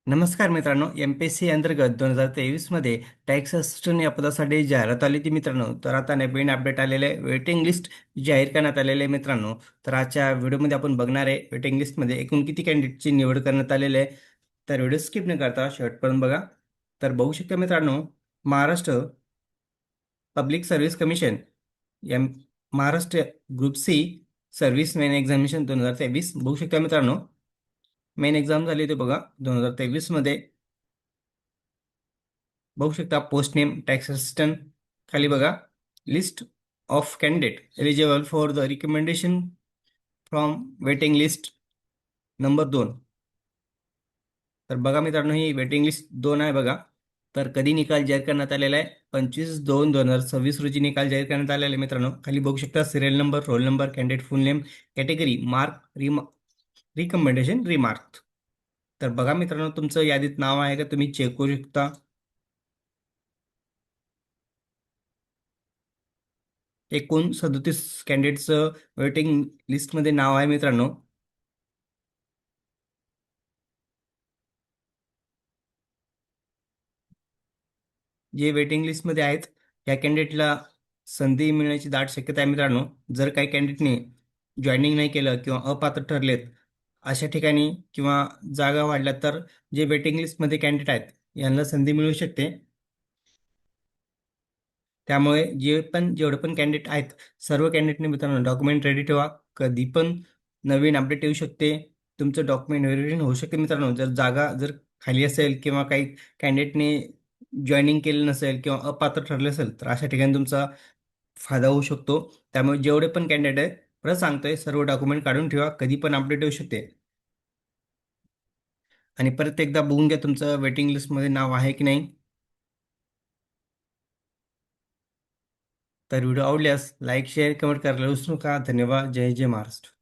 नमस्कार मित्रांनो, एम-पी-एस-सी अंतर्गत 2023 मध्ये टॅक्स असिस्टंट या पदासाठी जाहिरात आली होती मित्रांनो. तर आता नवीन अपडेट आलेले आहे, वेटिंग लिस्ट जाहीर करण्यात आलेले आहे मित्रांनो. तर आजच्या व्हिडिओमध्ये आपण बघणार आहे वेटिंग लिस्टमध्ये एकूण किती कॅन्डिडेटची निवड करण्यात आलेली आहे. तर व्हिडिओ स्किप न करता शेवटपर्यंत बघा. तर बघू शकता मित्रांनो, Maharashtra public service commission M Maharashtra group C service main examination 2023 बघू शकता मित्रांनो. मेन एक्झाम झाली होती बघा 2023 मध्ये. बघू शकता पोस्ट नेम टॅक्स असिस्टंट. खाली बघा list of candidate eligible for the recommendation from waiting list number 2. तर बघा मित्रांनो, ही वेटिंग लिस्ट 2 आहे बघा. तर कधी निकाल जाहीर करण्यात आलेला आहे? 25/2/2026 रोजी निकाल जाहीर करण्यात आलेला आहे मित्रांनो. खाली बघू शकता serial number, roll number, candidate फुल name, category, mark, recommendation, remark. तर बघा मित्रांनो, तुमचं यादीत नाव आहे का तुम्ही चेक करू शकता. एकूण 37 कॅन्डिडेटचं वेटिंग लिस्टमध्ये नाव आहे मित्रांनो. जे वेटिंग लिस्टमध्ये आहेत या कॅन्डिडेटला संधी मिळण्याची दाट शक्यता आहे मित्रांनो. जर काही कॅन्डिडेटने जॉईनिंग नाही केलं किंवा अपात्र ठरलेत अशा ठिकाणी किंवा जागा वाढल्या तर जे वेटिंग लिस्टमध्ये कॅन्डिडेट आहेत यांना संधी मिळू शकते. त्यामुळे जेवढे पण कॅन्डिडेट आहेत सर्व कॅन्डिडेटने मित्रांनो डॉक्युमेंट रेडी ठेवा. कधी पण नवीन अपडेट येऊ शकते. तुमचं डॉक्युमेंट व्हेरिफिकेशन होऊ शकते मित्रांनो. जर खाली असेल किंवा काही कॅन्डिडेटने जॉईनिंग केलं नसेल किंवा अपात्र ठरले असेल तर अशा ठिकाणी तुमचा फायदा होऊ शकतो. त्यामुळे जेवढे पण कॅन्डिडेट आहेत परत सांगतोय सर्व डॉक्युमेंट काढून ठेवा. कधी पण अपडेट येऊ शकते. आणि परत एकदा बघून घ्या तुमचं वेटिंग लिस्टमध्ये नाव आहे की नाही. तर व्हिडिओ आवडल्यास लाईक शेअर कमेंट करायला विसरू नका. धन्यवाद. जय जय महाराष्ट्र.